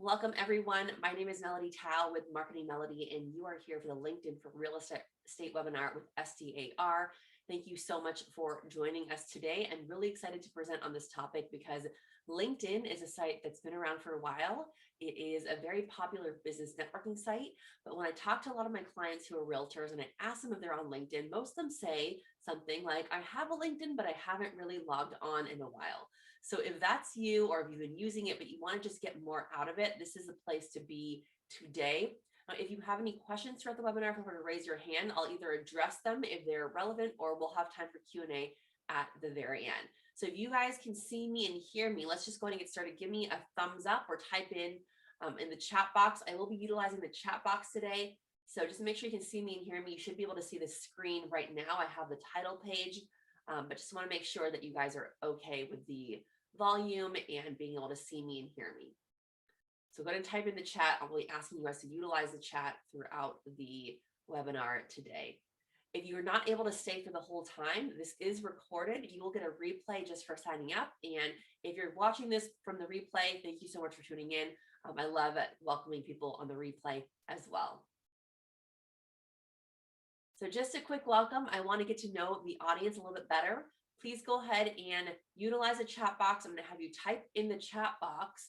Welcome everyone. My name is Melody Tao with Marketing Melody, and you are here for the LinkedIn for Real Estate webinar with SDAR. Thank you so much for joining us today. I'm really excited to present on this topic because LinkedIn is a site that's been around for a while. It is a very popular business networking site, but when I talk to a lot of my clients who are realtors and I ask them if they're on LinkedIn, most of them say something like, I have a LinkedIn, but I haven't really logged on in a while. So if that's you, or if you've been using it, but you want to just get more out of it, this is the place to be today. If you have any questions throughout the webinar, feel free to raise your hand. I'll either address them if they're relevant, or we'll have time for Q&A at the very end. So if you guys can see me and hear me, let's just go ahead and get started. Give me a thumbs up or type in the chat box. I will be utilizing the chat box today. So just make sure you can see me and hear me. You should be able to see the screen right now. I have the title page, but just want to make sure that you guys are okay with the volume and being able to see me and hear me. So go ahead and type in the chat. I'll be asking you guys to utilize the chat throughout the webinar today. If you're not able to stay for the whole time, this is recorded. You will get a replay just for signing up. And if you're watching this from the replay, thank you so much for tuning in. I love welcoming people on the replay as well. So just a quick welcome. I want to get to know the audience a little bit better. Please go ahead and utilize the chat box. I'm going to have you type in the chat box.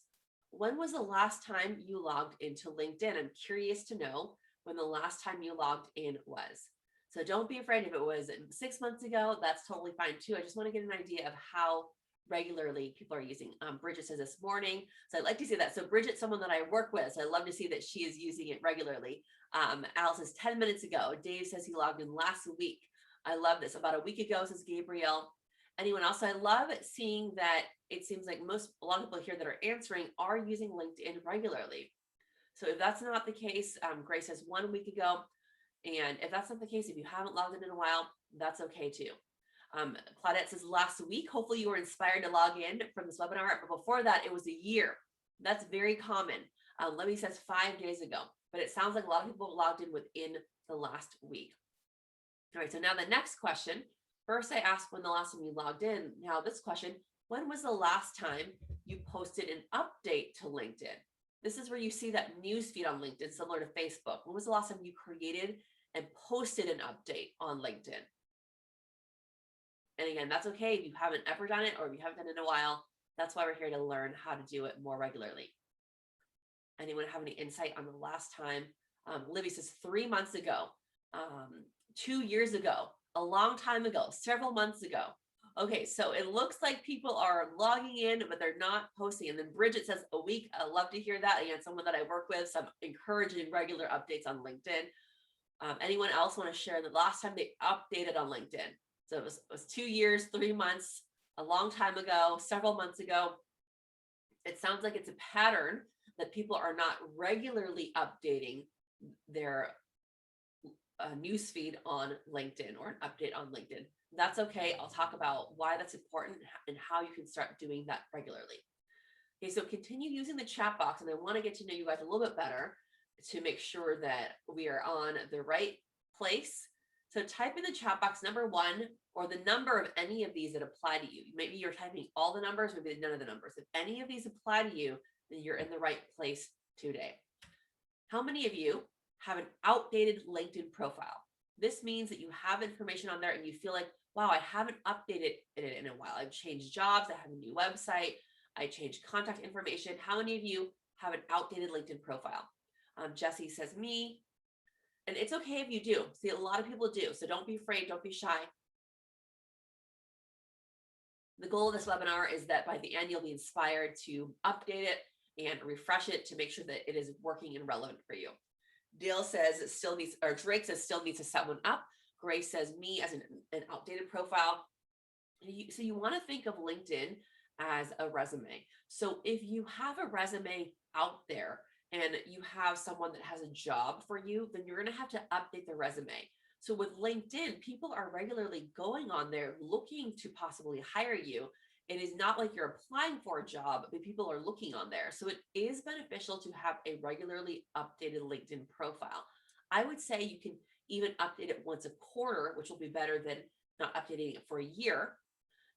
When was the last time you logged into LinkedIn? I'm curious to know when the last time you logged in was. So don't be afraid if it was 6 months ago, that's totally fine too. I just want to get an idea of how regularly people are using. Bridget says this morning. So I'd like to see that. So Bridget's someone that I work with. So I love to see that she is using it regularly. Al says 10 minutes ago. Dave says he logged in last week. I love this. About a week ago, says Gabriel. Anyone else? I love seeing that it seems like a lot of people here that are answering are using LinkedIn regularly. So if that's not the case, Grace says 1 week ago. And if that's not the case, if you haven't logged in a while, that's okay too. Claudette says last week. Hopefully you were inspired to log in from this webinar, but before that, it was a year. That's very common. Libby says 5 days ago, but it sounds like a lot of people logged in within the last week. All right, so now the next question. First, I asked when the last time you logged in. Now this question, when was the last time you posted an update to LinkedIn? This is where you see that news feed on LinkedIn, similar to Facebook. When was the last time you created and posted an update on LinkedIn? And again, that's okay if you haven't ever done it or if you haven't done it in a while. That's why we're here to learn how to do it more regularly. Anyone have any insight on the last time? Libby says 3 months ago, 2 years ago, a long time ago, several months ago. Okay, so it looks like people are logging in, but they're not posting. And then Bridget says a week. I love to hear that. Again, someone that I work with, some encouraging regular updates on LinkedIn. Anyone else want to share the last time they updated on LinkedIn? So it was 2 years, 3 months, a long time ago, several months ago. It sounds like it's a pattern that people are not regularly updating their newsfeed on LinkedIn or an update on LinkedIn. That's okay. I'll talk about why that's important and how you can start doing that regularly. Okay, so continue using the chat box, and I want to get to know you guys a little bit better to make sure that we are on the right place. So type in the chat box number 1 or the number of any of these that apply to you. Maybe you're typing all the numbers, maybe none of the numbers. If any of these apply to you, then you're in the right place today. How many of you have an outdated LinkedIn profile? This means that you have information on there and you feel like, wow, I haven't updated it in a while. I've changed jobs. I have a new website. I changed contact information. How many of you have an outdated LinkedIn profile? Jesse says me. And it's okay if you do. See, a lot of people do. So don't be afraid. Don't be shy. The goal of this webinar is that by the end, you'll be inspired to update it and refresh it to make sure that it is working and relevant for you. Dale says it still needs, or Drake says still needs to set one up. Grace says me as an outdated profile. So you want to think of LinkedIn as a resume. So if you have a resume out there and you have someone that has a job for you, then you're going to have to update the resume. So with LinkedIn, people are regularly going on there looking to possibly hire you. It is not like you're applying for a job, but people are looking on there. So it is beneficial to have a regularly updated LinkedIn profile. I would say you can even update it once a quarter, which will be better than not updating it for a year.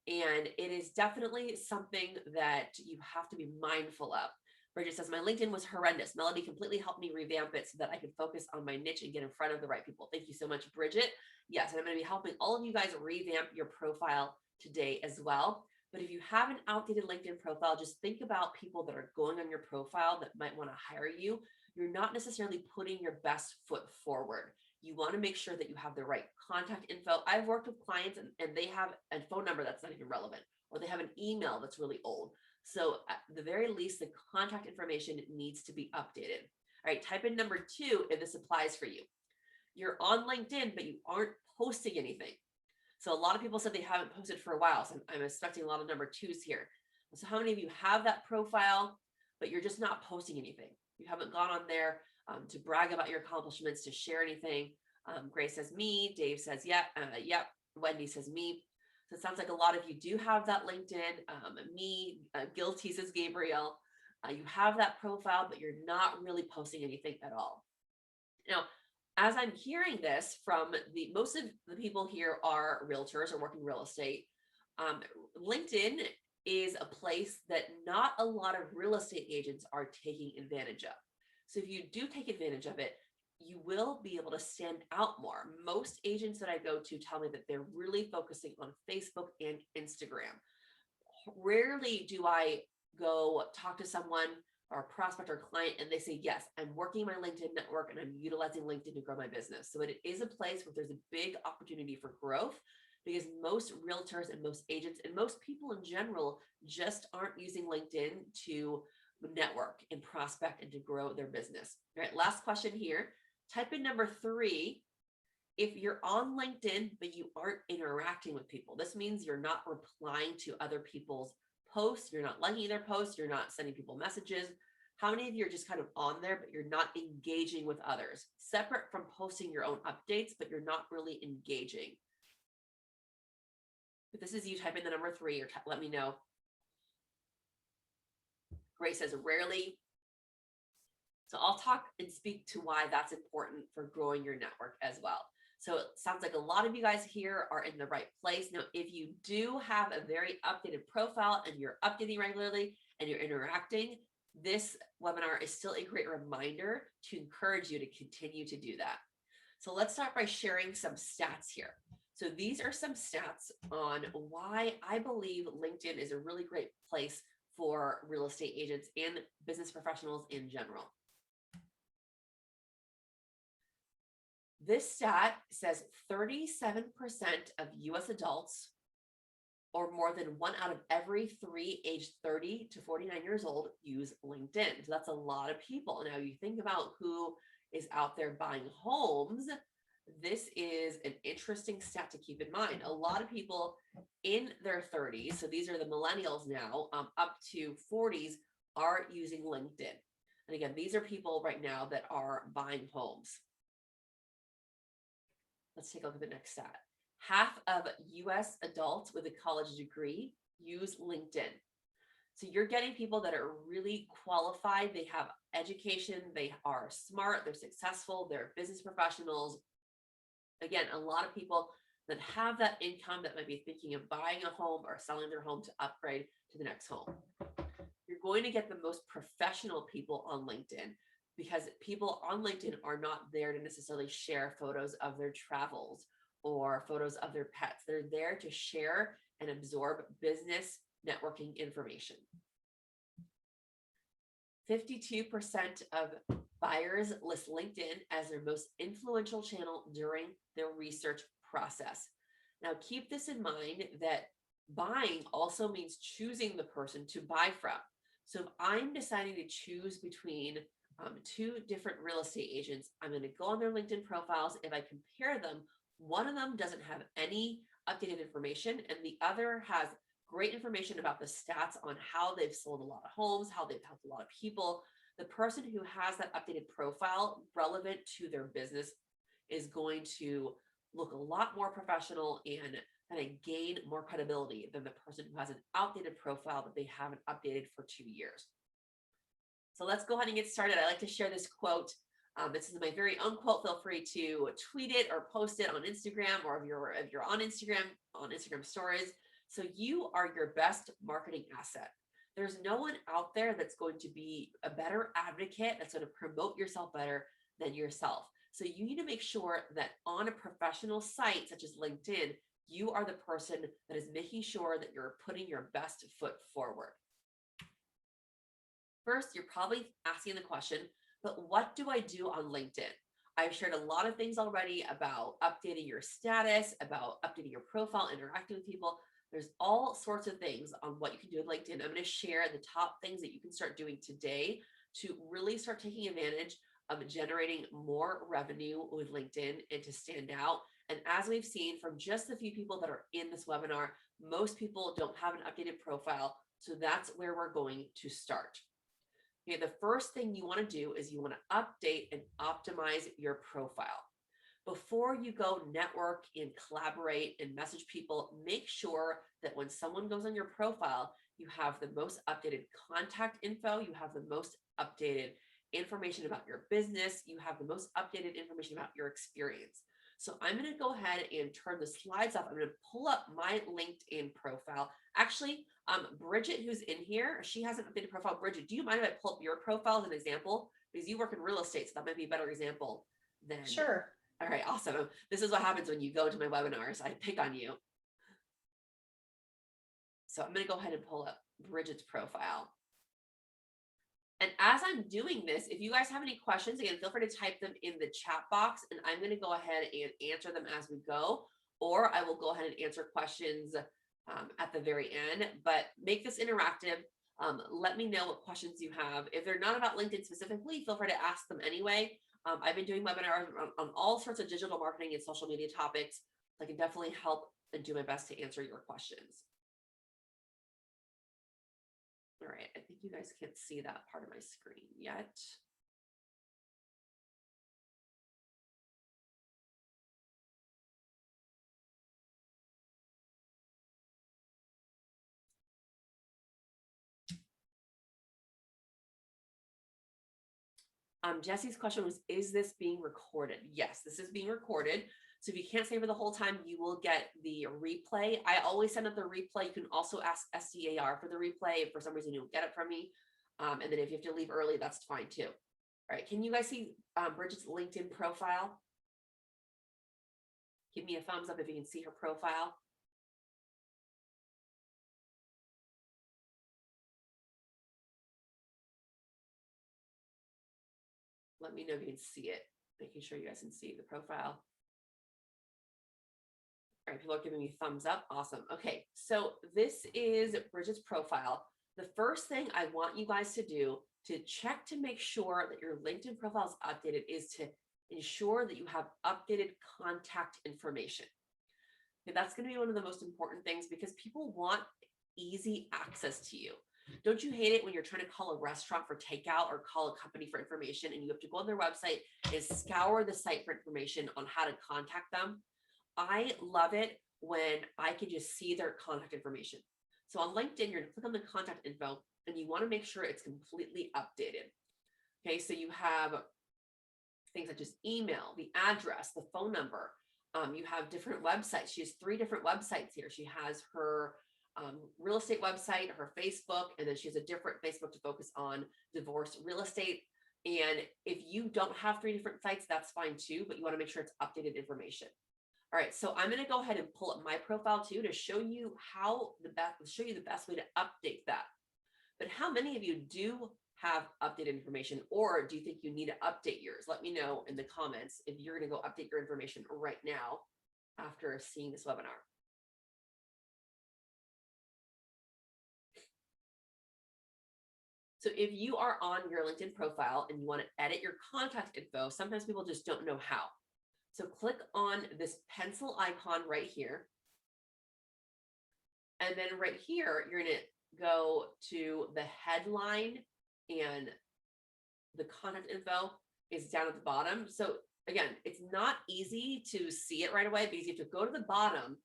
And it is definitely something that you have to be mindful of. Bridget says, my LinkedIn was horrendous. Melody completely helped me revamp it so that I could focus on my niche and get in front of the right people. Thank you so much, Bridget. Yes, and I'm going to be helping all of you guys revamp your profile today as well. But if you have an outdated LinkedIn profile, just think about people that are going on your profile that might want to hire you. You're not necessarily putting your best foot forward. You want to make sure that you have the right contact info. I've worked with clients and they have a phone number that's not even relevant, or they have an email that's really old. So at the very least, the contact information needs to be updated. All right, type in number 2 if this applies for you. You're on LinkedIn, but you aren't posting anything. So a lot of people said they haven't posted for a while. So I'm expecting a lot of number 2s here. So how many of you have that profile, but you're just not posting anything? You haven't gone on there to brag about your accomplishments, to share anything. Grace says me. Dave says, yep. Wendy says me. So it sounds like a lot of you do have that LinkedIn. Guilty says Gabriel. You have that profile, but you're not really posting anything at all. Now, as I'm hearing this from most of the people here are realtors or working real estate. LinkedIn is a place that not a lot of real estate agents are taking advantage of. So if you do take advantage of it, you will be able to stand out more. Most agents that I go to tell me that they're really focusing on Facebook and Instagram. Rarely do I go talk to someone or a prospect or client and they say, yes, I'm working my LinkedIn network and I'm utilizing LinkedIn to grow my business. So it is a place where there's a big opportunity for growth, because most realtors and most agents and most people in general just aren't using LinkedIn to network and prospect and to grow their business. All right, last question here. Type in number 3. If you're on LinkedIn, but you aren't interacting with people, this means you're not replying to other people's posts, you're not liking their posts, you're not sending people messages. How many of you are just kind of on there, but you're not engaging with others? Separate from posting your own updates, but you're not really engaging. If this is you, type in the number 3 or let me know. Grace says rarely. So I'll talk and speak to why that's important for growing your network as well. So it sounds like a lot of you guys here are in the right place. Now, if you do have a very updated profile and you're updating regularly and you're interacting, this webinar is still a great reminder to encourage you to continue to do that. So let's start by sharing some stats here. So these are some stats on why I believe LinkedIn is a really great place for real estate agents and business professionals in general. This stat says 37% of US adults, or more than 1 out of every 3 aged 30 to 49 years old, use LinkedIn. So that's a lot of people. Now you think about who is out there buying homes. This is an interesting stat to keep in mind. A lot of people in their 30s, so these are the millennials now, up to 40s, are using LinkedIn. And again, these are people right now that are buying homes. Let's take a look at the next stat. Half of US adults with a college degree use LinkedIn. So you're getting people that are really qualified. They have education. They are smart. They're successful. They're business professionals. Again, a lot of people that have that income that might be thinking of buying a home or selling their home to upgrade to the next home. You're going to get the most professional people on LinkedIn, because people on LinkedIn are not there to necessarily share photos of their travels or photos of their pets. They're there to share and absorb business networking information. 52% of buyers list LinkedIn as their most influential channel during their research process. Now, keep this in mind that buying also means choosing the person to buy from. So if I'm deciding to choose between 2 different real estate agents, I'm going to go on their LinkedIn profiles. If I compare them, one of them doesn't have any updated information and the other has great information about the stats on how they've sold a lot of homes, how they've helped a lot of people. The person who has that updated profile relevant to their business is going to look a lot more professional and kind of gain more credibility than the person who has an outdated profile that they haven't updated for 2 years. So let's go ahead and get started. I like to share this quote. This is my very own quote. Feel free to tweet it or post it on Instagram, or if you're on Instagram stories. So you are your best marketing asset. There's no one out there that's going to be a better advocate, that's going to promote yourself better than yourself. So you need to make sure that on a professional site such as LinkedIn, you are the person that is making sure that you're putting your best foot forward. First, you're probably asking the question, but what do I do on LinkedIn? I've shared a lot of things already about updating your status, about updating your profile, interacting with people. There's all sorts of things on what you can do with LinkedIn. I'm going to share the top things that you can start doing today to really start taking advantage of generating more revenue with LinkedIn and to stand out. And as we've seen from just the few people that are in this webinar, most people don't have an updated profile. So that's where we're going to start. Okay, the first thing you want to do is you want to update and optimize your profile. Before you go network and collaborate and message people, make sure that when someone goes on your profile, you have the most updated contact info, you have the most updated information about your business, you have the most updated information about your experience. So I'm going to go ahead and turn the slides off. I'm going to pull up my LinkedIn profile. Actually, Bridget, who's in here, she has an updated profile. Bridget, do you mind if I pull up your profile as an example? Because you work in real estate, so that might be a better example than. Sure. All right, awesome. This is what happens when you go to my webinars. I pick on you. So I'm going to go ahead and pull up Bridget's profile. And as I'm doing this, if you guys have any questions, again, feel free to type them in the chat box, and I'm going to go ahead and answer them as we go, or I will go ahead and answer questions at the very end, but make this interactive. Let me know what questions you have. If they're not about LinkedIn specifically, feel free to ask them anyway. I've been doing webinars on all sorts of digital marketing and social media topics. I can definitely help and do my best to answer your questions. All right, I think you guys can't see that part of my screen yet. Jesse's question was, is this being recorded? Yes, this is being recorded. So if you can't stay for the whole time, you will get the replay. I always send out the replay. You can also ask SDAR for the replay if for some reason you don't get it from me. And then if you have to leave early, that's fine too. All right, can you guys see Bridget's LinkedIn profile? Give me a thumbs up if you can see her profile. Let me know if you can see it, making sure you guys can see the profile. All right, people are giving me thumbs up. Awesome. Okay, so this is Bridget's profile. The first thing I want you guys to do to check to make sure that your LinkedIn profile is updated is to ensure that you have updated contact information. Okay, that's going to be one of the most important things because people want easy access to you. Don't you hate it when you're trying to call a restaurant for takeout or call a company for information and you have to go on their website and scour the site for information on how to contact them? I love it when I can just see their contact information. So on LinkedIn, you're going to click on the contact info and you want to make sure it's completely updated. Okay, so you have things such as email, the address, the phone number. You have different websites. She has 3 different websites here. She has her real estate website, her Facebook, and then she has a different Facebook to focus on divorce real estate. And if you don't have 3 different sites, that's fine too, but you want to make sure it's updated information. All right, so I'm going to go ahead and pull up my profile too to show you the best way to update that. But how many of you do have updated information, or do you think you need to update yours? Let me know in the comments if you're going to go update your information right now after seeing this webinar. So if you are on your LinkedIn profile and you want to edit your contact info, sometimes people just don't know how. So click on this pencil icon right here. And then right here, you're going to go to the headline, and the contact info is down at the bottom. So again, it's not easy to see it right away because you have to go to the bottom,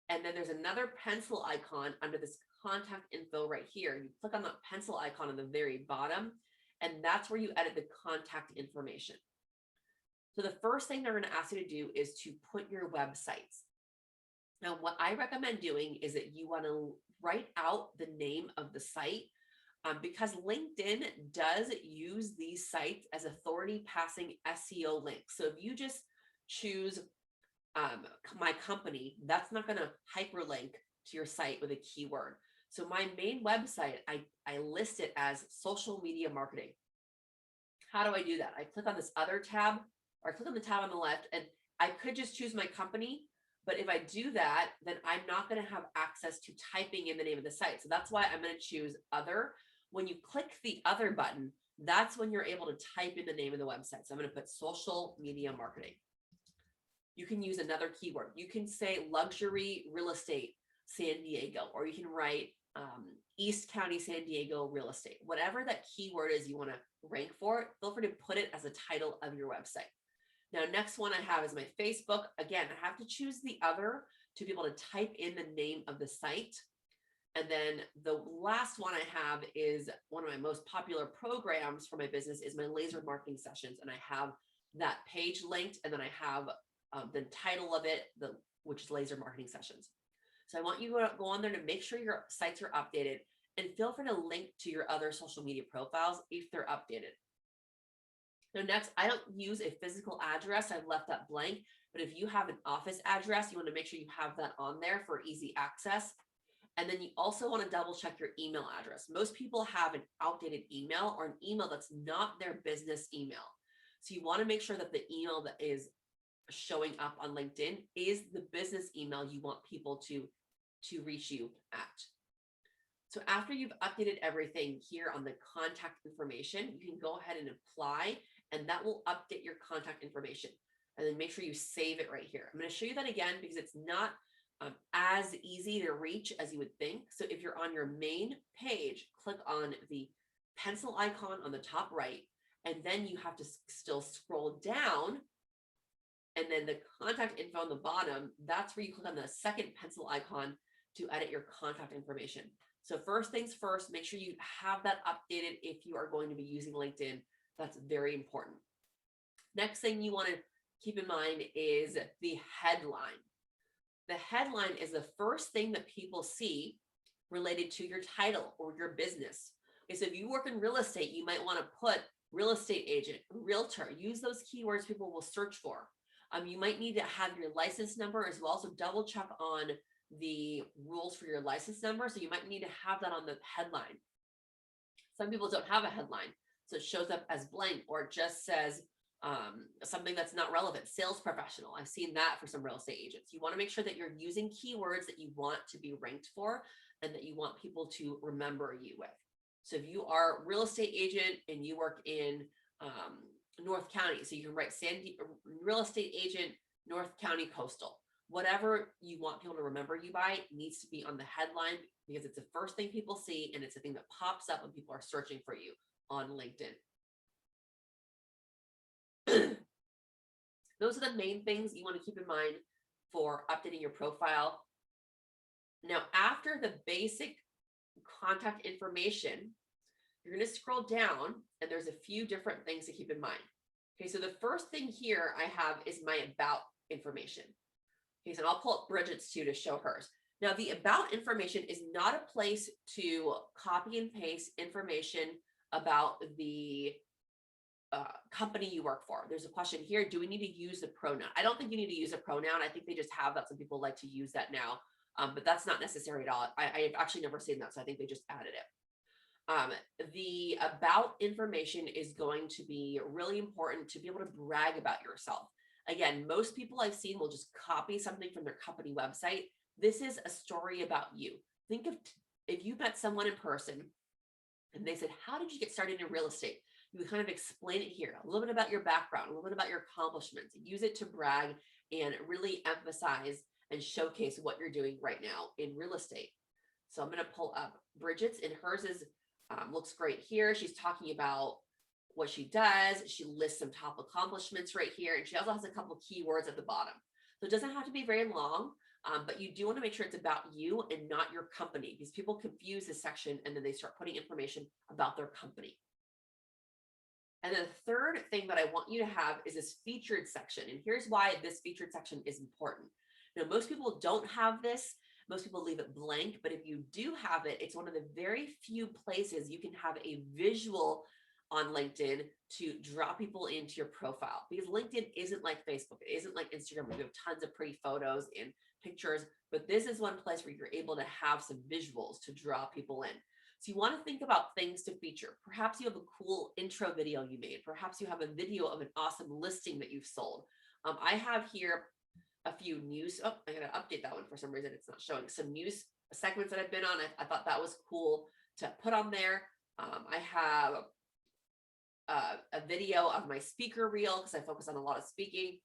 and then there's another pencil icon under this contact info right here. You click on that pencil icon on the very bottom, and that's where you edit the contact information. So the first thing they're going to ask you to do is to put your websites. Now, what I recommend doing is that you want to write out the name of the site. because LinkedIn does use these sites as authority passing SEO links. So if you just choose my company, that's not going to hyperlink to your site with a keyword. So my main website, I list it as social media marketing. How do I do that? I click on this other tab, or I click on the tab on the left, and I could just choose my company. But if I do that, then I'm not going to have access to typing in the name of the site. So that's why I'm going to choose other. When you click the other button, that's when you're able to type in the name of the website. So I'm going to put social media marketing. You can use another keyword. You can say luxury real estate San Diego, or you can write East County San Diego real estate. Whatever that keyword is you want to rank for, feel free to put it as a title of your website. Now, next one I have is my Facebook. Again, I have to choose the other to be able to type in the name of the site. And then the last one I have is one of my most popular programs for my business is my laser marketing sessions. And I have that page linked, and then I have the title of it, which is laser marketing sessions. So I want you to go on there to make sure your sites are updated, and feel free to link to your other social media profiles if they're updated. Now, next, I don't use a physical address. I've left that blank, but if you have an office address, you want to make sure you have that on there for easy access. And then you also want to double check your email address. Most people have an outdated email, or an email that's not their business email. So you want to make sure that the email that is showing up on LinkedIn is the business email you want people to reach you at. So after you've updated everything here on the contact information, you can go ahead and apply, and that will update your contact information. And then make sure you save it right here. I'm going to show you that again because it's not as easy to reach as you would think. So if you're on your main page, click on the pencil icon on the top right, and then you have to still scroll down, and then the contact info on the bottom, that's where you click on the second pencil icon to edit your contact information. So first things first, make sure you have that updated if you are going to be using LinkedIn. That's very important. Next thing you want to keep in mind is the headline. The headline is the first thing that people see related to your title or your business. Okay, so if you work in real estate, you might want to put real estate agent, realtor, use those keywords people will search for. You might need to have your license number as well. So double check on the rules for your license number. So you might need to have that on the headline. Some people don't have a headline, so it shows up as blank, or it just says something that's not relevant. Sales professional. I've seen that for some real estate agents. You want to make sure that you're using keywords that you want to be ranked for and that you want people to remember you with. So if you are a real estate agent and you work in North County, so you can write real estate agent, North County coastal. Whatever you want people to remember you by needs to be on the headline, because it's the first thing people see, and it's the thing that pops up when people are searching for you on LinkedIn. Those are the main things you want to keep in mind for updating your profile. Now, after the basic contact information, you're going to scroll down, and there's a few different things to keep in mind. Okay, so the first thing here I have is my about information. Okay, so I'll pull up Bridget's too to show hers. Now, the about information is not a place to copy and paste information about the company you work for. There's a question here, do we need to use a pronoun? I don't think you need to use a pronoun. I think they just have that. Some people like to use that now, but that's not necessary at all. I've actually never seen that, so I think they just added it. The about information is going to be really important to be able to brag about yourself. Again, most people I've seen will just copy something from their company website. This is a story about you. Think of if you met someone in person and they said, how did you get started in real estate? You would kind of explain it here, a little bit about your background, a little bit about your accomplishments. Use it to brag and really emphasize and showcase what you're doing right now in real estate. So I'm going to pull up Bridget's, and hers is looks great here. She's talking about what she does. She lists some top accomplishments right here, and she also has a couple keywords at the bottom. So it doesn't have to be very long, but you do want to make sure it's about you and not your company, because people confuse this section and then they start putting information about their company. And then the third thing that I want you to have is this featured section. And here's why this featured section is important. Now, most people don't have this. Most people leave it blank, but if you do have it, it's one of the very few places you can have a visual on LinkedIn to draw people into your profile, because LinkedIn isn't like Facebook. It isn't like Instagram where you have tons of pretty photos and pictures, but this is one place where you're able to have some visuals to draw people in. So you want to think about things to feature. Perhaps you have a cool intro video you made. Perhaps you have a video of an awesome listing that you've sold. I have here a few news. Oh, I gotta update that one for some reason. It's not showing some news segments that I've been on. I thought that was cool to put on there. I have a video of my speaker reel because I focus on a lot of speaking.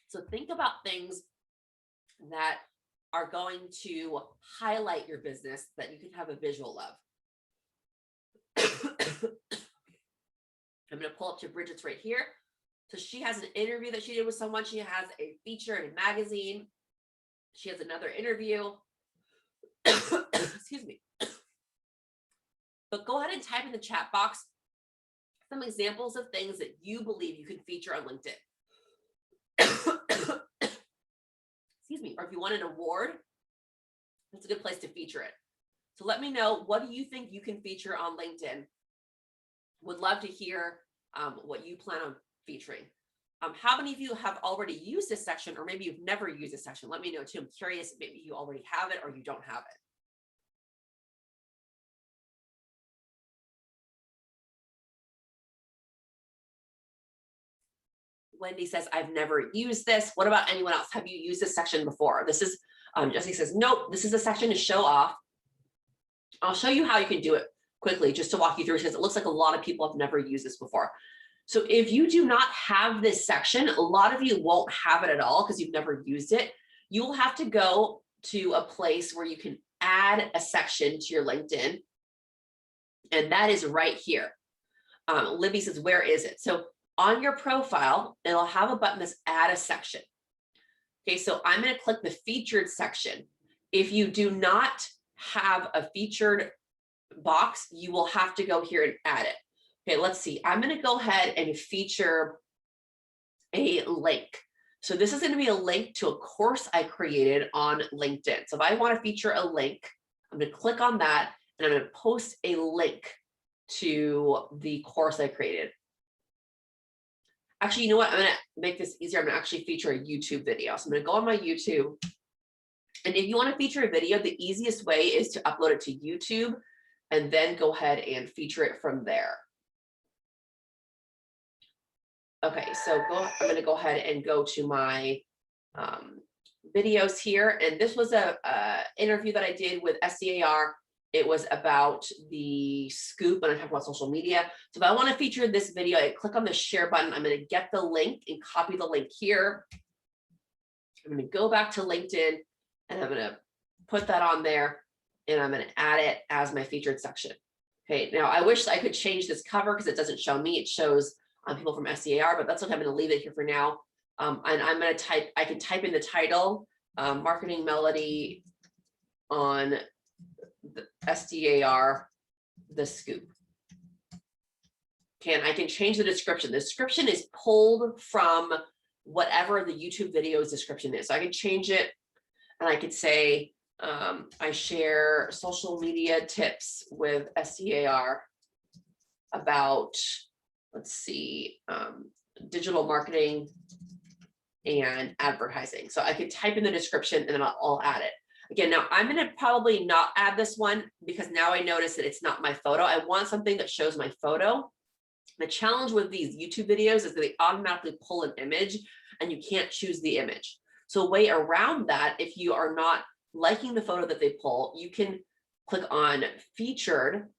So think about things that are going to highlight your business that you can have a visual of. I'm going to pull up to Bridget's right here. So she has an interview that she did with someone. She has a feature in a magazine. She has another interview. Excuse me. But go ahead and type in the chat box some examples of things that you believe you can feature on LinkedIn. Excuse me. Or if you want an award, that's a good place to feature it. So let me know, what do you think you can feature on LinkedIn? Would love to hear what you plan on featuring. How many of you have already used this section, or maybe you've never used this section? Let me know too. I'm curious, maybe you already have it or you don't have it. Wendy says, I've never used this. What about anyone else? Have you used this section before? This is, Jesse says, nope, this is a section to show off. I'll show you how you can do it quickly just to walk you through, because it looks like a lot of people have never used this before. So if you do not have this section, a lot of you won't have it at all because you've never used it. You will have to go to a place where you can add a section to your LinkedIn. And that is right here. Libby says, where is it? So on your profile, it'll have a button that's add a section. Okay, so I'm going to click the featured section. If you do not have a featured box, you will have to go here and add it. Okay, let's see. I'm going to go ahead and feature a link. So this is going to be a link to a course I created on LinkedIn. So if I want to feature a link, I'm going to click on that and I'm going to post a link to the course I created. Actually, you know what? I'm going to make this easier. I'm going to actually feature a YouTube video. So I'm going to go on my YouTube. And if you want to feature a video, the easiest way is to upload it to YouTube and then go ahead and feature it from there. Okay, so I'm going to go ahead and go to my videos here. And this was a interview that I did with SDAR. It was about the scoop when I talk about social media. So if I want to feature this video, I click on the share button. I'm going to get the link and copy the link here. I'm going to go back to LinkedIn and I'm going to put that on there and I'm going to add it as my featured section. Okay, now I wish I could change this cover because it doesn't show me. It shows people from SDAR, but that's okay. I'm going to leave it here for now. And I'm going to type, I can type in the title, Marketing Melody on the SDAR, the scoop. Okay, and I can change the description. The description is pulled from whatever the YouTube video's description is. So I can change it and I could say, I share social media tips with SDAR about, let's see, digital marketing and advertising. So I could type in the description and then I'll add it. Again, now I'm going to probably not add this one because now I notice that it's not my photo. I want something that shows my photo. The challenge with these YouTube videos is that they automatically pull an image and you can't choose the image. So a way around that, if you are not liking the photo that they pull, you can click on featured,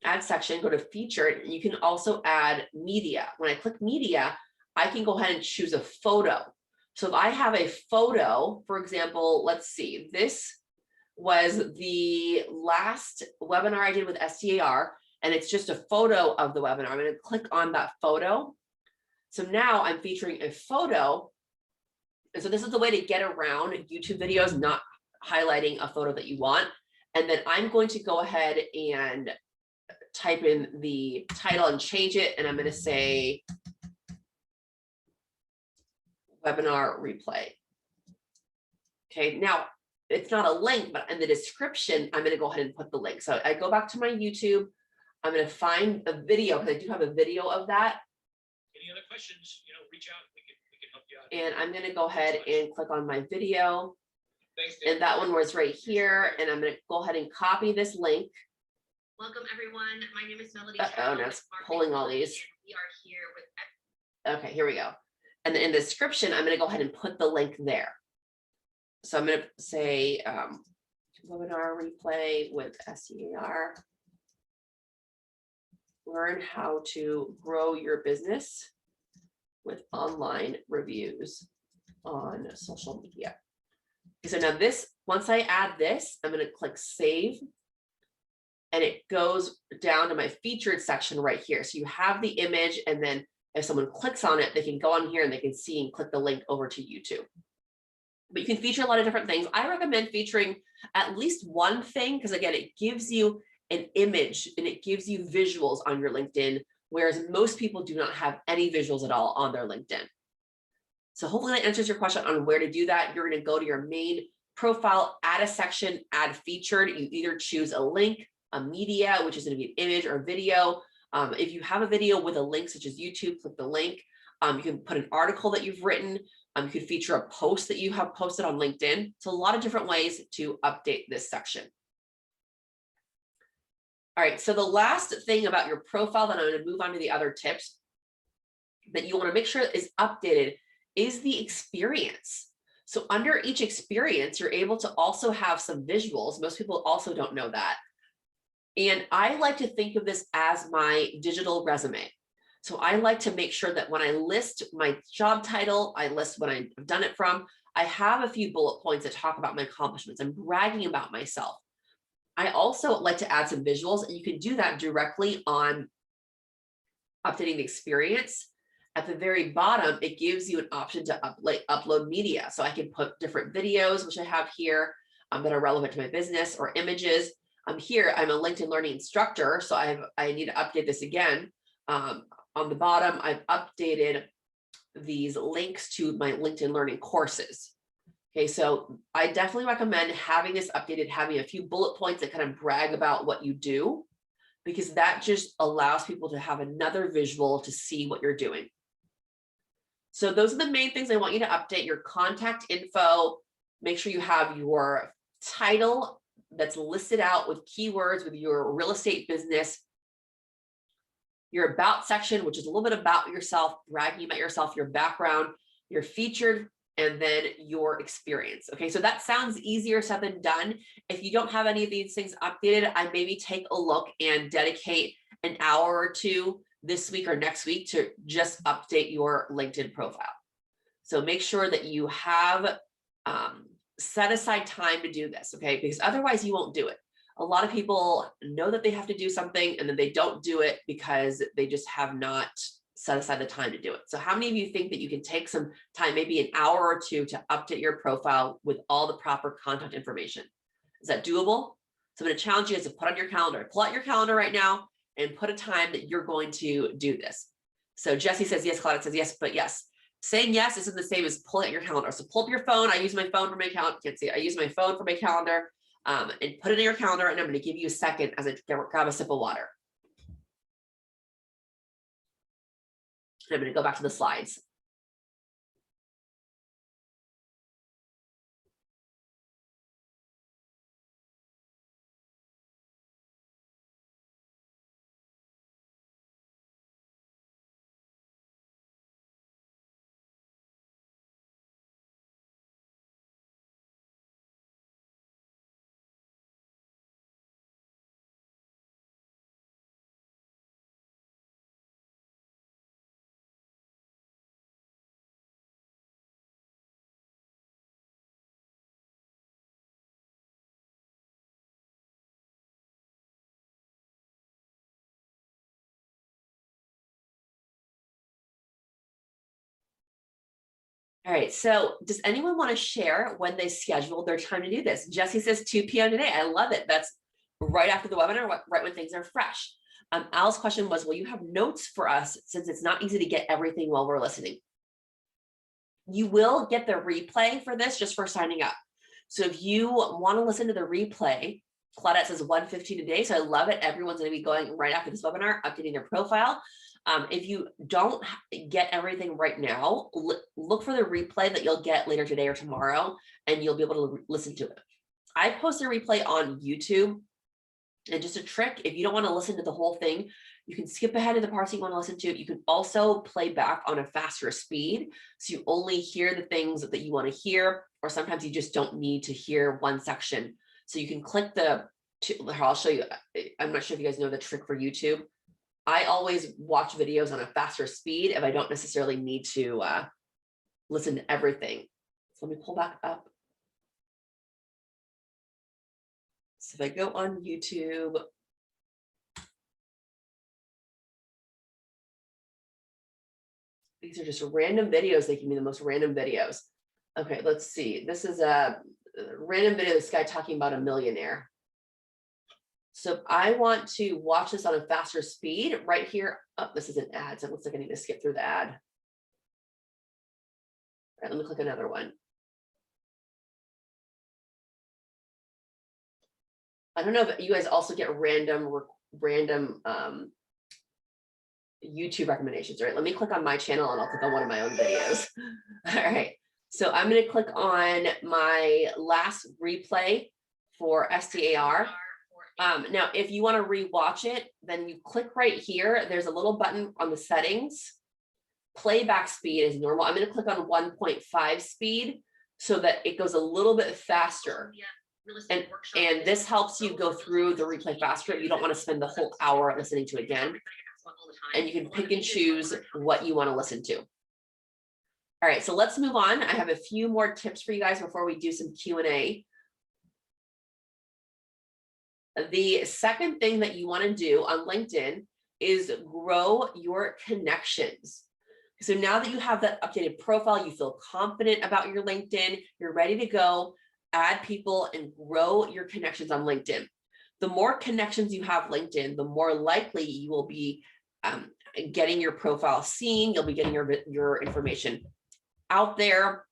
add section, go to featured, and you can also add media. When I click media, I can go ahead and choose a photo. So if I have a photo, for example, let's see, this was the last webinar I did with SDAR, and it's just a photo of the webinar. I'm going to click on that photo. So now I'm featuring a photo. And so this is the way to get around YouTube videos not highlighting a photo that you want. And then I'm going to go ahead and type in the title and change it. And I'm going to say, webinar replay. Okay, now it's not a link, but in the description, I'm going to go ahead and put the link. So I go back to my YouTube. I'm going to find a video because I do have a video of that. Any other questions? Reach out. We can help you out. And I'm going to go ahead and click on my video. Thanks, Dan. And that one was right here. And I'm going to go ahead and copy this link. Welcome, everyone. My name is Melody. Oh, now it's pulling all these. We are here with. Okay, here we go. And in the description, I'm going to go ahead and put the link there. So I'm going to say webinar replay with SDAR. Learn how to grow your business with online reviews on social media. So now this, once I add this, I'm going to click save. And it goes down to my featured section right here. So you have the image, and then if someone clicks on it, they can go on here and they can see and click the link over to YouTube. But you can feature a lot of different things. I recommend featuring at least one thing, because again, it gives you an image and it gives you visuals on your LinkedIn, whereas most people do not have any visuals at all on their LinkedIn. So hopefully that answers your question on where to do that. You're going to go to your main profile, add a section, add featured. You either choose a link, a media, which is going to be an image or video. If you have a video with a link, such as YouTube, click the link. You can put an article that you've written. You could feature a post that you have posted on LinkedIn. So a lot of different ways to update this section. All right, so the last thing about your profile, then I'm going to move on to the other tips that you want to make sure is updated is the experience. So under each experience, you're able to also have some visuals. Most people also don't know that. And I like to think of this as my digital resume. So I like to make sure that when I list my job title, I list when I've done it from, I have a few bullet points that talk about my accomplishments. I'm bragging about myself. I also like to add some visuals, and you can do that directly on updating the experience. At the very bottom, it gives you an option to upload media. So I can put different videos, which I have here, that are relevant to my business, or images. Here, I'm a LinkedIn Learning instructor, so I need to update this again. On the bottom, I've updated these links to my LinkedIn Learning courses. Okay, so I definitely recommend having this updated, having a few bullet points that kind of brag about what you do, because that just allows people to have another visual to see what you're doing. So those are the main things I want you to update: your contact info. Make sure you have your title that's listed out with keywords with your real estate business. Your about section, which is a little bit about yourself, bragging about yourself, your background, your featured, and then your experience. Okay, so that sounds easier said than done. If you don't have any of these things updated, I maybe take a look and dedicate an hour or two this week or next week to just update your LinkedIn profile. So make sure that you have set aside time to do this, okay? Because otherwise you won't do it. A lot of people know that they have to do something and then they don't do it because they just have not set aside the time to do it. So how many of you think that you can take some time, maybe an hour or two, to update your profile with all the proper contact information? Is that doable? So I'm going to challenge you to put on your calendar, pull out your calendar right now and put a time that you're going to do this. So Jesse says yes, Claudia says yes, but yes. Saying yes isn't the same as pulling out your calendar. So pull up your phone. I use my phone for my calendar. Can't see it. I use my phone for my calendar, and put it in your calendar. And I'm going to give you a second as I grab a sip of water. And I'm going to go back to the slides. All right, so does anyone want to share when they scheduled their time to do this? Jesse says 2 p.m. today. I love it. That's right after the webinar, right when things are fresh. Al's question was, will you have notes for us since it's not easy to get everything while we're listening? You will get the replay for this just for signing up. So if you want to listen to the replay, Claudette says 1:15 a day. So I love it. Everyone's going to be going right after this webinar, updating their profile. If you don't get everything right now, look for the replay that you'll get later today or tomorrow, and you'll be able to listen to it. I post a replay on YouTube. And just a trick, if you don't want to listen to the whole thing, you can skip ahead to the parts you want to listen to. You can also play back on a faster speed. So you only hear the things that you want to hear, or sometimes you just don't need to hear one section. So you can click I'll show you. I'm not sure if you guys know the trick for YouTube. I always watch videos on a faster speed if I don't necessarily need to listen to everything. So let me pull back up. So if I go on YouTube, these are just random videos. They can be the most random videos. Okay, let's see. This is a random video of this guy talking about a millionaire. So I want to watch this on a faster speed right here. Oh, this is an ad, so it looks like I need to skip through the ad. All right, let me click another one. I don't know if you guys also get random YouTube recommendations, right? Let me click on my channel and I'll click on one of my own videos. All right, so I'm going to click on my last replay for SDAR. Now, if you want to rewatch it, then you click right here. There's a little button on the settings. Playback speed is normal. I'm going to click on 1.5 speed so that it goes a little bit faster. And this helps you go through the replay faster. You don't want to spend the whole hour listening to it again. And you can pick and choose what you want to listen to. All right, so let's move on. I have a few more tips for you guys before we do some Q&A. The second thing that you want to do on LinkedIn is grow your connections. So now that you have that updated profile, you feel confident about your LinkedIn, you're ready to go, add people and grow your connections on LinkedIn. The more connections you have LinkedIn, the more likely you will be getting your profile seen, you'll be getting your information out there,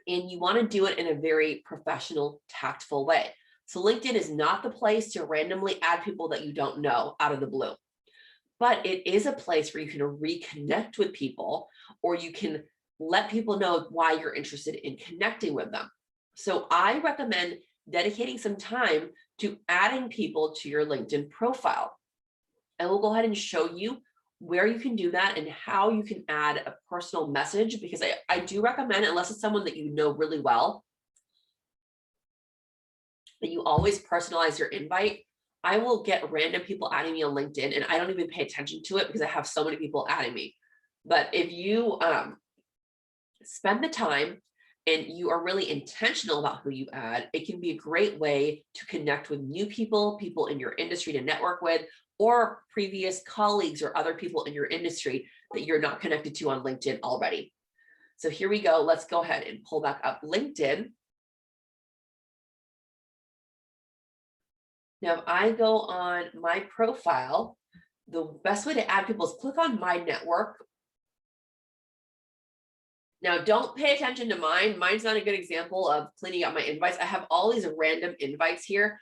and you want to do it in a very professional, tactful way. So LinkedIn is not the place to randomly add people that you don't know out of the blue, but it is a place where you can reconnect with people, or you can let people know why you're interested in connecting with them. So I recommend dedicating some time to adding people to your LinkedIn profile. And we'll go ahead and show you where you can do that and how you can add a personal message, because I do recommend, unless it's someone that you know really well, that you always personalize your invite. I will get random people adding me on LinkedIn and I don't even pay attention to it because I have so many people adding me. But if you spend the time and you are really intentional about who you add, it can be a great way to connect with new people, people in your industry to network with, or previous colleagues or other people in your industry that you're not connected to on LinkedIn already. So here we go. Let's go ahead and pull back up LinkedIn. Now, if I go on my profile, the best way to add people is click on my network. Now, don't pay attention to mine. Mine's not a good example of cleaning up my invites. I have all these random invites here.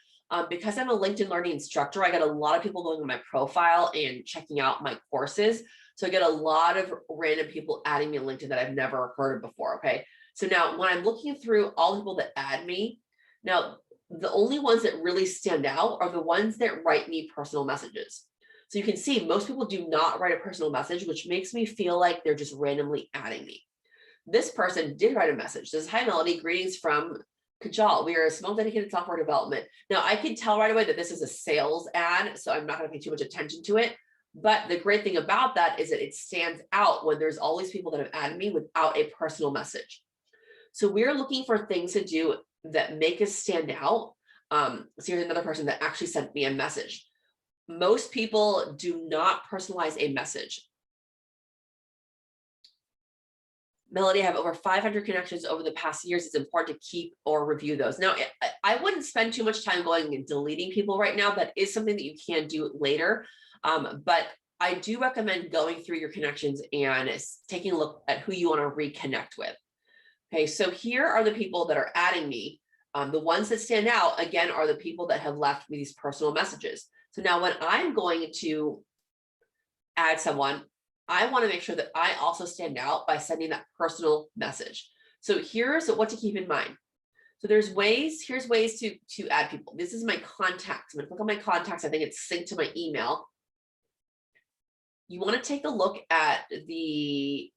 Because I'm a LinkedIn learning instructor, I get a lot of people going on my profile and checking out my courses. So I get a lot of random people adding me on LinkedIn that I've never heard of before, okay? So now when I'm looking through all the people that add me, now the only ones that really stand out are the ones that write me personal messages. So you can see most people do not write a personal message, which makes me feel like they're just randomly adding me. This person did write a message. This is, "Hi Melody, greetings from Kajal. We are a small dedicated software development." Now I can tell right away that this is a sales ad, so I'm not going to pay too much attention to it. But the great thing about that is that it stands out when there's all these people that have added me without a personal message. So we're looking for things to do that make us stand out. So here's another person that actually sent me a message. Most people do not personalize a message. Melody, I have over 500 connections over the past years. It's important to keep or review those. Now, I wouldn't spend too much time going and deleting people right now. That is something that you can do later. But I do recommend going through your connections and taking a look at who you want to reconnect with. Okay, so here are the people that are adding me. The ones that stand out, again, are the people that have left me these personal messages. So now when I'm going to add someone, I want to make sure that I also stand out by sending that personal message. So here's what to keep in mind. So here's ways to add people. This is my contacts. I'm going to click on my contacts. I think it's synced to my email. You want to take a look at these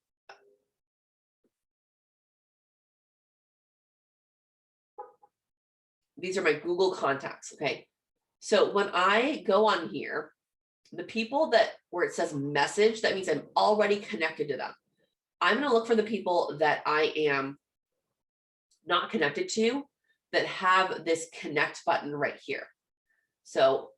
are my Google contacts. Okay. So when I go on here, the people that where it says message, that means I'm already connected to them. I'm going to look for the people that I am not connected to that have this connect button right here. So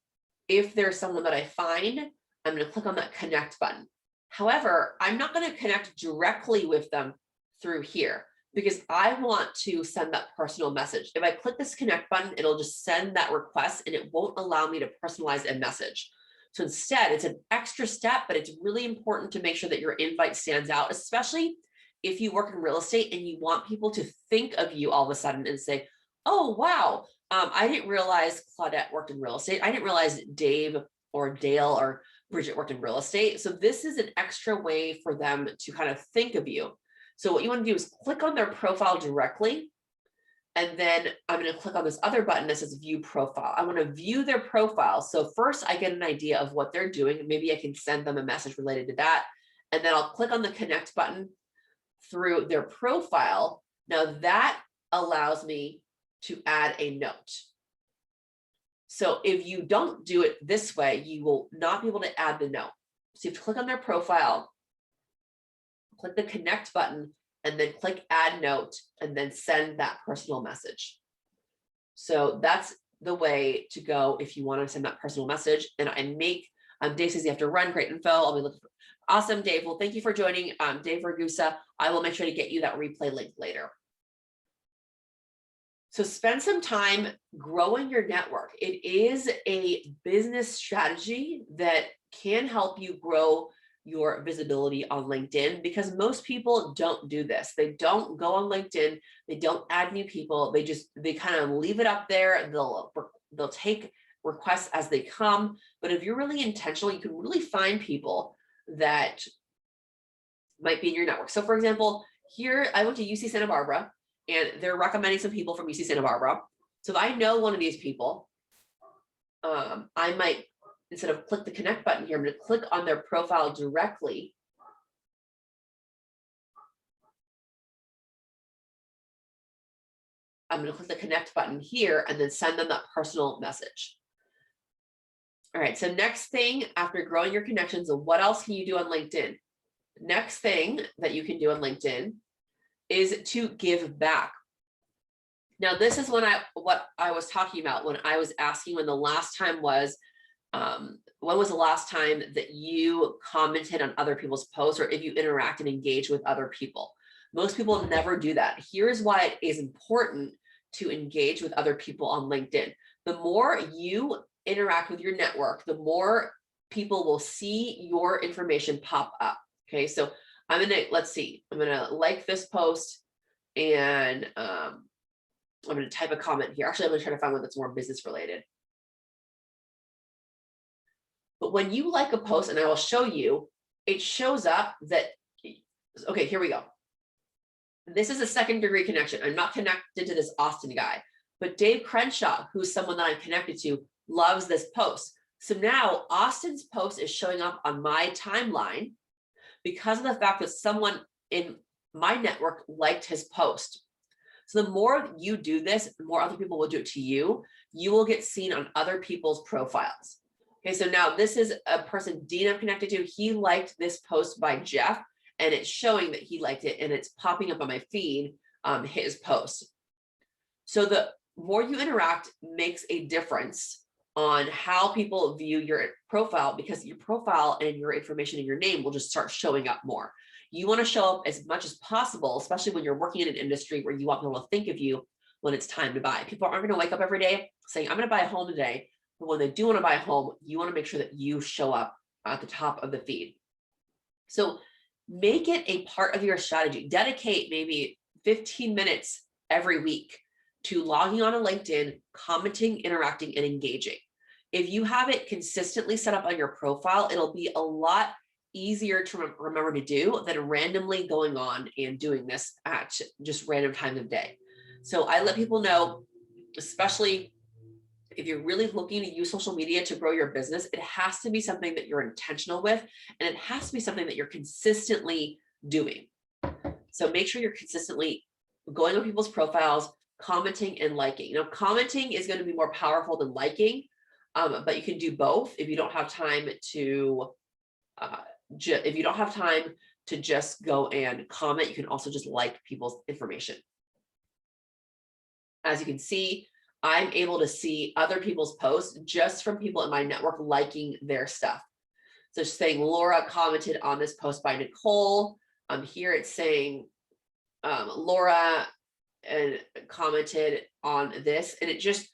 if there's someone that I find, I'm going to click on that connect button. However, I'm not going to connect directly with them through here because I want to send that personal message. If I click this connect button, it'll just send that request and it won't allow me to personalize a message. So instead, it's an extra step, but it's really important to make sure that your invite stands out, especially if you work in real estate and you want people to think of you all of a sudden and say, oh, wow, I didn't realize Claudette worked in real estate. I didn't realize Dave or Dale or Bridget worked in real estate. So this is an extra way for them to kind of think of you. So what you want to do is click on their profile directly. And then I'm going to click on this other button that says view profile. I want to view their profile. So first I get an idea of what they're doing. Maybe I can send them a message related to that. And then I'll click on the connect button through their profile. Now that allows me to add a note. So if you don't do it this way, you will not be able to add the note. So you have to click on their profile, click the connect button, and then click add note, and then send that personal message. So that's the way to go if you want to send that personal message. And Dave says you have to run, great info. I'll be looking for, awesome, Dave. Well, thank you for joining, Dave Ragusa. I will make sure to get you that replay link later. So spend some time growing your network. It is a business strategy that can help you grow your visibility on LinkedIn because most people don't do this. They don't go on LinkedIn. They don't add new people. They kind of leave it up there. They'll take requests as they come. But if you're really intentional, you can really find people that might be in your network. So for example, here I went to UC Santa Barbara and they're recommending some people from UC Santa Barbara. So if I know one of these people, I might, instead of click the connect button here, I'm going to click on their profile directly. I'm going to click the connect button here and then send them that personal message. All right, so next thing after growing your connections, what else can you do on LinkedIn? Next thing that you can do on LinkedIn is to give back. Now, this is what I was talking about when I was asking when the last time was, when was the last time that you commented on other people's posts or if you interact and engage with other people? Most people never do that. Here's why it is important to engage with other people on LinkedIn. The more you interact with your network, the more people will see your information pop up. Okay, so I'm gonna like this post and I'm gonna type a comment here. Actually, I'm gonna try to find one that's more business related. But when you like a post, and I will show you, it shows up that, okay, here we go. This is a second degree connection. I'm not connected to this Austin guy, but Dave Crenshaw, who's someone that I'm connected to, loves this post. So now Austin's post is showing up on my timeline because of the fact that someone in my network liked his post. So the more you do this, the more other people will do it to you. You will get seen on other people's profiles. Okay, so now this is a person Dean I'm connected to. He liked this post by Jeff, and it's showing that he liked it, and it's popping up on my feed, his post. So the more you interact makes a difference on how people view your profile, because your profile and your information and your name will just start showing up more. You want to show up as much as possible, especially when you're working in an industry where you want people to think of you when it's time to buy. People aren't going to wake up every day saying, I'm going to buy a home today. But when they do want to buy a home, you want to make sure that you show up at the top of the feed. So make it a part of your strategy. Dedicate maybe 15 minutes every week to logging on to LinkedIn, commenting, interacting, and engaging. If you have it consistently set up on your profile, it'll be a lot easier to remember to do than randomly going on and doing this at just random times of day. So I let people know, especially if you're really looking to use social media to grow your business, it has to be something that you're intentional with, and it has to be something that you're consistently doing. So make sure you're consistently going on people's profiles, commenting and liking. Commenting is going to be more powerful than liking, but you can do both if you don't have time to just go and comment. You can also just like people's information. As you can see, I'm able to see other people's posts just from people in my network liking their stuff. So saying Laura commented on this post by Nicole. Here it's saying Laura commented on this, and it just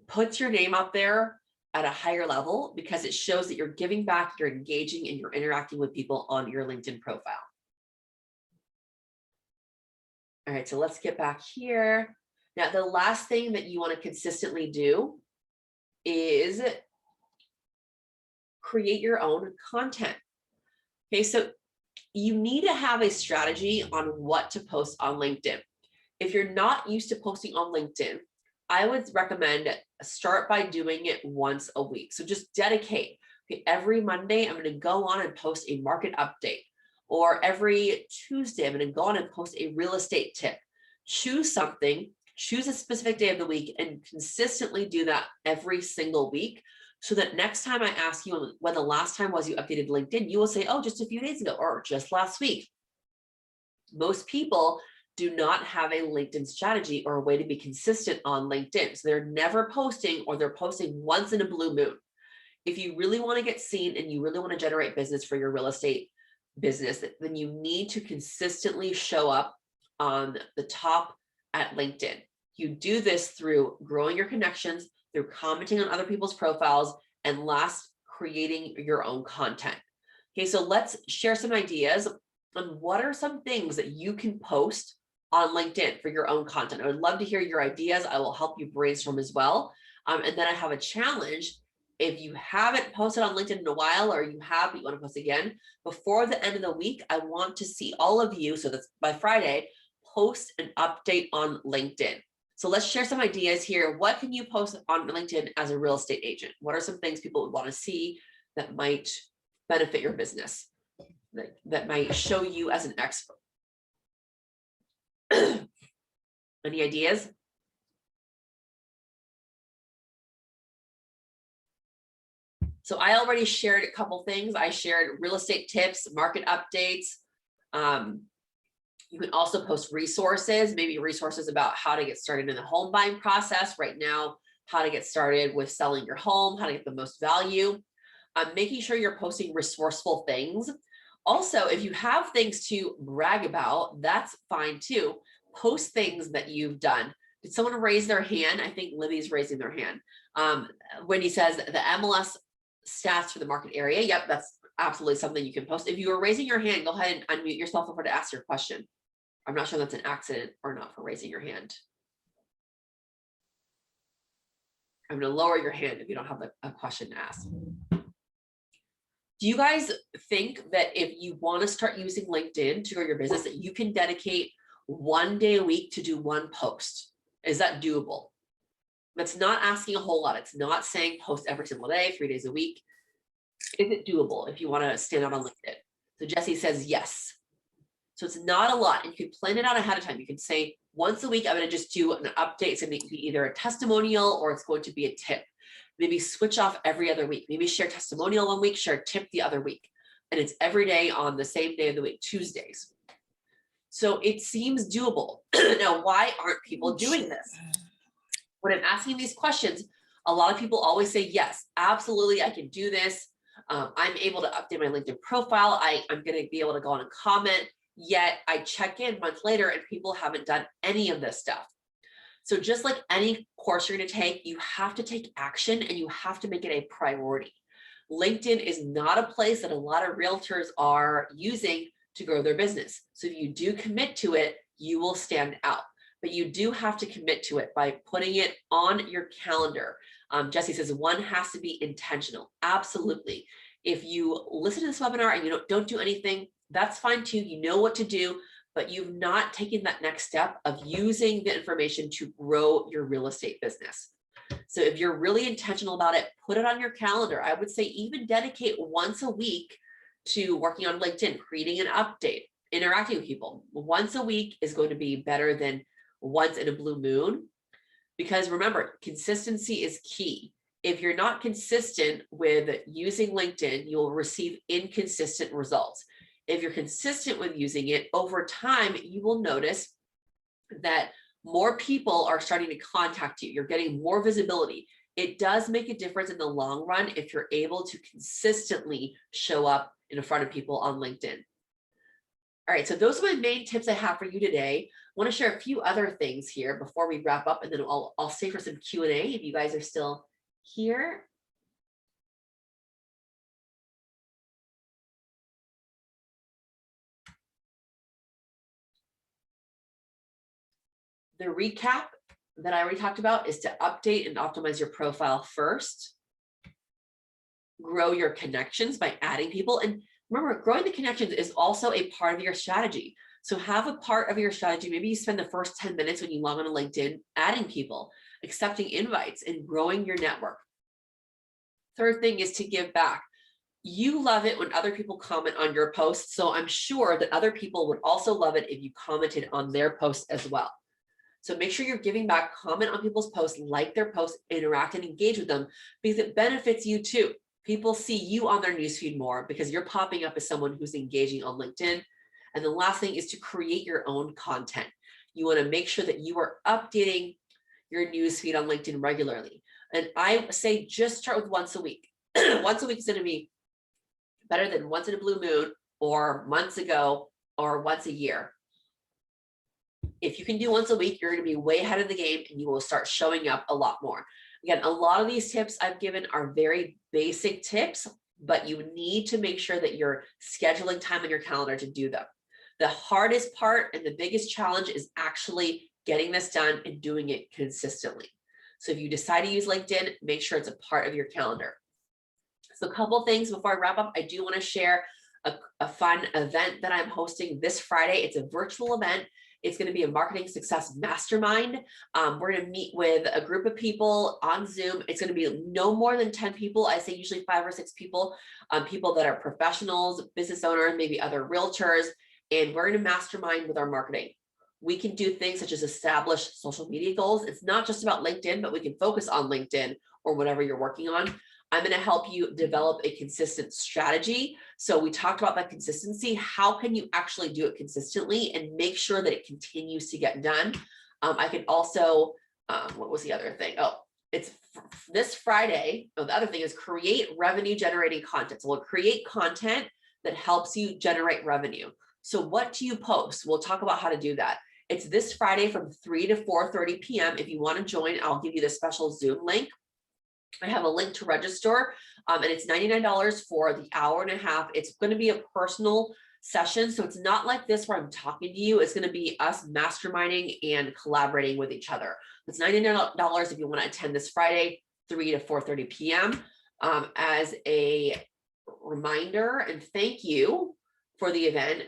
puts your name out there at a higher level because it shows that you're giving back, you're engaging, and you're interacting with people on your LinkedIn profile. All right, so let's get back here. Now, the last thing that you want to consistently do is create your own content. Okay, so you need to have a strategy on what to post on LinkedIn. If you're not used to posting on LinkedIn, I would recommend start by doing it once a week. So just dedicate. Okay, every Monday, I'm going to go on and post a market update. Or every Tuesday, I'm going to go on and post a real estate tip. Choose something. Choose a specific day of the week and consistently do that every single week so that next time I ask you when the last time was you updated LinkedIn, you will say, oh, just a few days ago or just last week. Most people do not have a LinkedIn strategy or a way to be consistent on LinkedIn. So they're never posting, or they're posting once in a blue moon. If you really want to get seen and you really want to generate business for your real estate business, then you need to consistently show up on the top at LinkedIn. You do this through growing your connections, through commenting on other people's profiles, and last, creating your own content. Okay, so let's share some ideas on what are some things that you can post on LinkedIn for your own content. I would love to hear your ideas. I will help you brainstorm as well. And then I have a challenge. If you haven't posted on LinkedIn in a while, or you have, but you want to post again, before the end of the week, I want to see all of you, so that's by Friday, post an update on LinkedIn. So let's share some ideas here. What can you post on LinkedIn as a real estate agent? What are some things people would want to see that might benefit your business, that might show you as an expert? Any ideas? So I already shared a couple things. I shared real estate tips, market updates. You can also post resources, maybe resources about how to get started in the home buying process right now, how to get started with selling your home, how to get the most value. Making sure you're posting resourceful things. Also, if you have things to brag about, that's fine too. Post things that you've done. Did someone raise their hand? I think Libby's raising their hand. Wendy says the MLS stats for the market area. Yep, that's absolutely something you can post. If you are raising your hand, go ahead and unmute yourself before to ask your question. I'm not sure that's an accident or not for raising your hand. I'm going to lower your hand if you don't have a question to ask. Do you guys think that if you want to start using LinkedIn to grow your business, that you can dedicate one day a week to do one post? Is that doable? That's not asking a whole lot. It's not saying post every single day, 3 days a week. Is it doable if you want to stand out on LinkedIn? So Jesse says yes. So it's not a lot, and you can plan it out ahead of time. You can say once a week, I'm going to just do an update. It's going to be either a testimonial or it's going to be a tip. Maybe switch off every other week. Maybe share testimonial one week, share tip the other week. And it's every day on the same day of the week, Tuesdays. So it seems doable. Now, why aren't people doing this? When I'm asking these questions, a lot of people always say, yes, absolutely, I can do this. I'm able to update my LinkedIn profile. I'm going to be able to go on and comment. Yet I check in months later and people haven't done any of this stuff. So just like any course you're going to take, you have to take action and you have to make it a priority. LinkedIn is not a place that a lot of realtors are using to grow their business. So if you do commit to it, you will stand out. But you do have to commit to it by putting it on your calendar. Jesse says one has to be intentional. Absolutely. If you listen to this webinar and you don't do anything, that's fine too. You know what to do, but you've not taken that next step of using the information to grow your real estate business. So if you're really intentional about it, put it on your calendar. I would say even dedicate once a week to working on LinkedIn, creating an update, interacting with people. Once a week is going to be better than once in a blue moon, because remember, consistency is key. If you're not consistent with using LinkedIn, you will receive inconsistent results. If you're consistent with using it over time, you will notice that more people are starting to contact you. You're getting more visibility. It does make a difference in the long run if you're able to consistently show up in front of people on LinkedIn. All right, so those are my main tips I have for you today. I want to share a few other things here before we wrap up, and then I'll stay for some Q&A if you guys are still here. The recap that I already talked about is to update and optimize your profile first. Grow your connections by adding people. And remember, growing the connections is also a part of your strategy. So have a part of your strategy. Maybe you spend the first 10 minutes when you log on to LinkedIn, adding people, accepting invites, and growing your network. Third thing is to give back. You love it when other people comment on your posts. So I'm sure that other people would also love it if you commented on their posts as well. So make sure you're giving back, comment on people's posts, like their posts, interact and engage with them, because it benefits you too. People see you on their newsfeed more because you're popping up as someone who's engaging on LinkedIn. And the last thing is to create your own content. You want to make sure that you are updating your newsfeed on LinkedIn regularly. And I say just start with once a week. Once a week is going to be better than once in a blue moon or months ago or once a year. If you can do once a week, you're going to be way ahead of the game and you will start showing up a lot more. Again, a lot of these tips I've given are very basic tips, but you need to make sure that you're scheduling time on your calendar to do them. The hardest part and the biggest challenge is actually getting this done and doing it consistently. So if you decide to use LinkedIn, make sure it's a part of your calendar. So a couple things before I wrap up, I do want to share a fun event that I'm hosting this Friday. It's a virtual event. It's going to be a marketing success mastermind. We're going to meet with a group of people on Zoom. It's going to be no more than 10 people. I say usually 5 or 6 people, people that are professionals, business owners, maybe other realtors, and we're going to mastermind with our marketing. We can do things such as establish social media goals. It's not just about LinkedIn, but we can focus on LinkedIn or whatever you're working on. I'm going to help you develop a consistent strategy. So we talked about that consistency. How can you actually do it consistently and make sure that it continues to get done? I can also, what was the other thing? Oh, it's this Friday. Oh, the other thing is create revenue generating content. So we'll create content that helps you generate revenue. So what do you post? We'll talk about how to do that. It's this Friday from 3 to 4:30 p.m. If you want to join, I'll give you the special Zoom link. I have a link to register, and it's $99 for the hour and a half. It's going to be a personal session. So it's not like this where I'm talking to you. It's going to be us masterminding and collaborating with each other. It's $99 if you want to attend this Friday, 3 to 4:30 p.m. As a reminder and thank you for the event.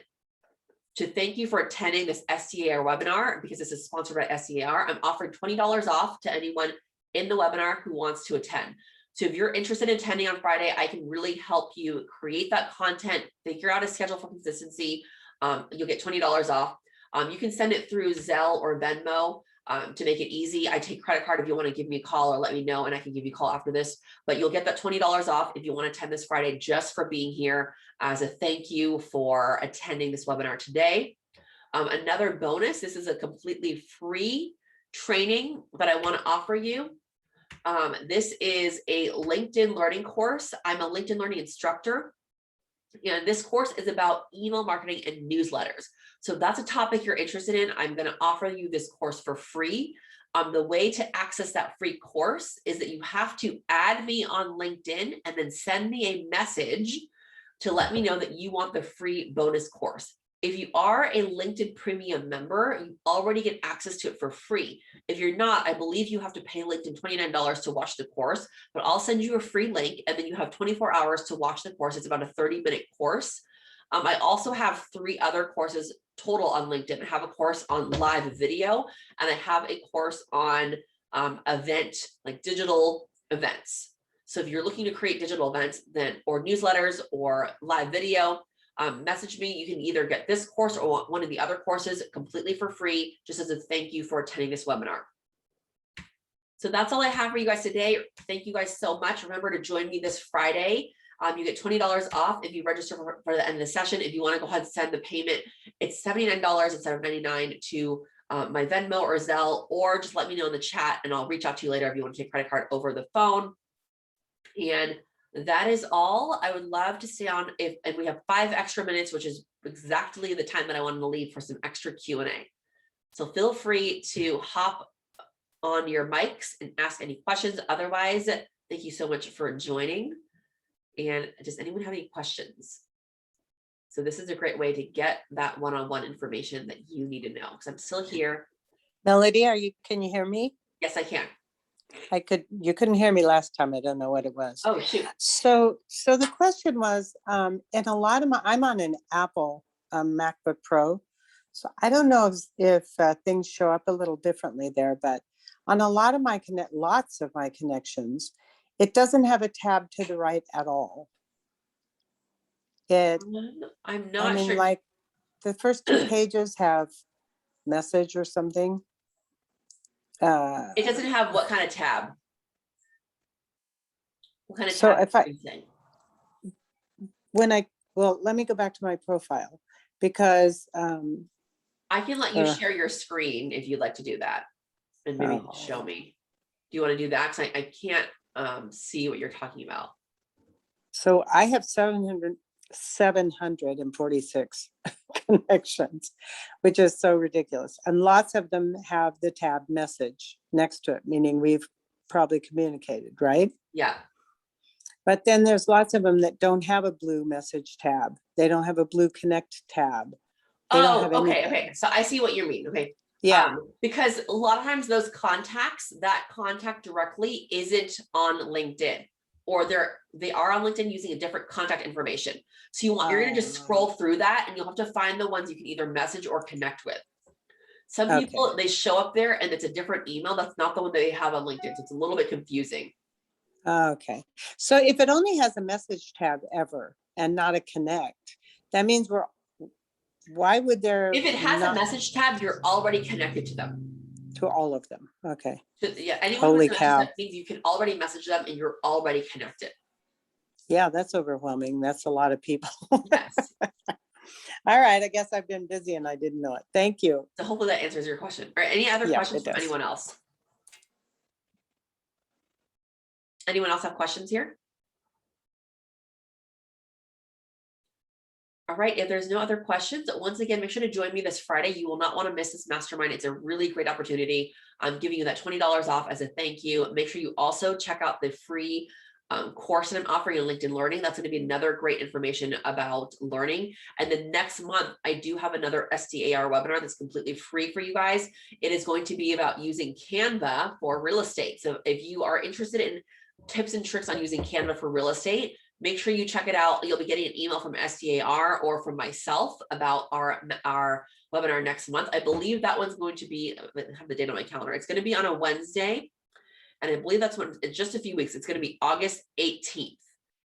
To thank you for attending this SDAR webinar, because this is sponsored by SDAR, I'm offering $20 off to anyone in the webinar who wants to attend. So if you're interested in attending on Friday, I can really help you create that content, figure out a schedule for consistency. You'll get $20 off. You can send it through Zelle or Venmo to make it easy. I take credit card if you want to give me a call or let me know, and I can give you a call after this. But you'll get that $20 off if you want to attend this Friday just for being here as a thank you for attending this webinar today. Another bonus, this is a completely free training that I want to offer you. This is a LinkedIn learning course. I'm a LinkedIn learning instructor, and this course is about email marketing and newsletters. So if that's a topic you're interested in, I'm going to offer you this course for free. The way to access that free course is that you have to add me on LinkedIn and then send me a message to let me know that you want the free bonus course. If you are a LinkedIn Premium member, you already get access to it for free. If you're not, I believe you have to pay LinkedIn $29 to watch the course, but I'll send you a free link and then you have 24 hours to watch the course. It's about a 30-minute course. I also have 3 other courses total on LinkedIn. I have a course on live video, and I have a course on event, like digital events. So if you're looking to create digital events or newsletters or live video, message me. You can either get this course or one of the other courses completely for free, just as a thank you for attending this webinar. So that's all I have for you guys today. Thank you guys so much. Remember to join me this Friday. You get $20 off if you register for the end of the session. If you want to go ahead and send the payment, it's $79 instead of $99 to my Venmo or Zelle, or just let me know in the chat and I'll reach out to you later if you want to take credit card over the phone. And that is all. I would love to stay on and we have 5 extra minutes, which is exactly the time that I wanted to leave for some extra Q&A. So feel free to hop on your mics and ask any questions. Otherwise, thank you so much for joining. And does anyone have any questions? So this is a great way to get that one-on-one information that you need to know, because I'm still here. Melody, can you hear me? Yes, I can. You couldn't hear me last time. I don't know what it was. Oh, shoot. So the question was, and a lot of I'm on an Apple MacBook Pro. So I don't know if things show up a little differently there, but on a lot of lots of my connections, it doesn't have a tab to the right at all. I'm not sure. Like the first 2 pages have message or something. It doesn't have what kind of tab? What kind of so tab? Let me go back to my profile, because I can let you share your screen if you'd like to do that, and maybe show me. Do you want to do that? Because I can't see what you're talking about. So I have 746 connections, which is so ridiculous. And lots of them have the tab message next to it, meaning we've probably communicated, right? Yeah. But then there's lots of them that don't have a blue message tab. They don't have a blue connect tab. Okay. So I see what you mean. Okay. Yeah. Because a lot of times those contacts, that contact directly isn't on LinkedIn, or they are on LinkedIn using a different contact information. So you're going to just scroll through that and you'll have to find the ones you can either message or connect with. Some people, they show up there and it's a different email. That's not the one that they have on LinkedIn. So it's a little bit confusing. Okay. So if it only has a message tab ever and not a connect, that means why would there? If it has a message tab, you're already connected to them. To all of them. Okay. So, yeah. Anyone Holy who cow. That means you can already message them and you're already connected. Yeah, that's overwhelming. That's a lot of people. Yes. All right. I guess I've been busy and I didn't know it. Thank you. So hopefully that answers your question. Or any other questions from anyone else? Anyone else have questions here? All right, if there's no other questions, once again, make sure to join me this Friday. You will not want to miss this mastermind. It's a really great opportunity. I'm giving you that $20 off as a thank you. Make sure you also check out the free course that I'm offering on LinkedIn Learning. That's going to be another great information about learning. And then next month, I do have another SDAR webinar that's completely free for you guys. It is going to be about using Canva for real estate. So if you are interested in tips and tricks on using Canva for real estate, make sure you check it out. You'll be getting an email from SDAR or from myself about our webinar next month. I believe that one's going to be, I have the date on my calendar. It's going to be on a Wednesday. And I believe that's when, it's just a few weeks. It's going to be August 18th.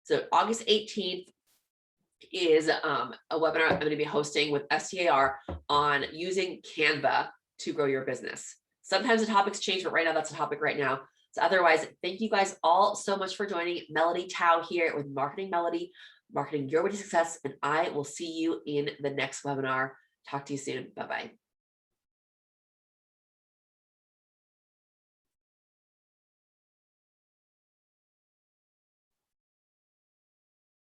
So August 18th is a webinar I'm going to be hosting with SDAR on using Canva to grow your business. Sometimes the topics change, but right now that's a topic right now. So otherwise, thank you guys all so much for joining. Melody Tao here with Marketing Melody, Marketing Your Way to Success, and I will see you in the next webinar. Talk to you soon. Bye-bye.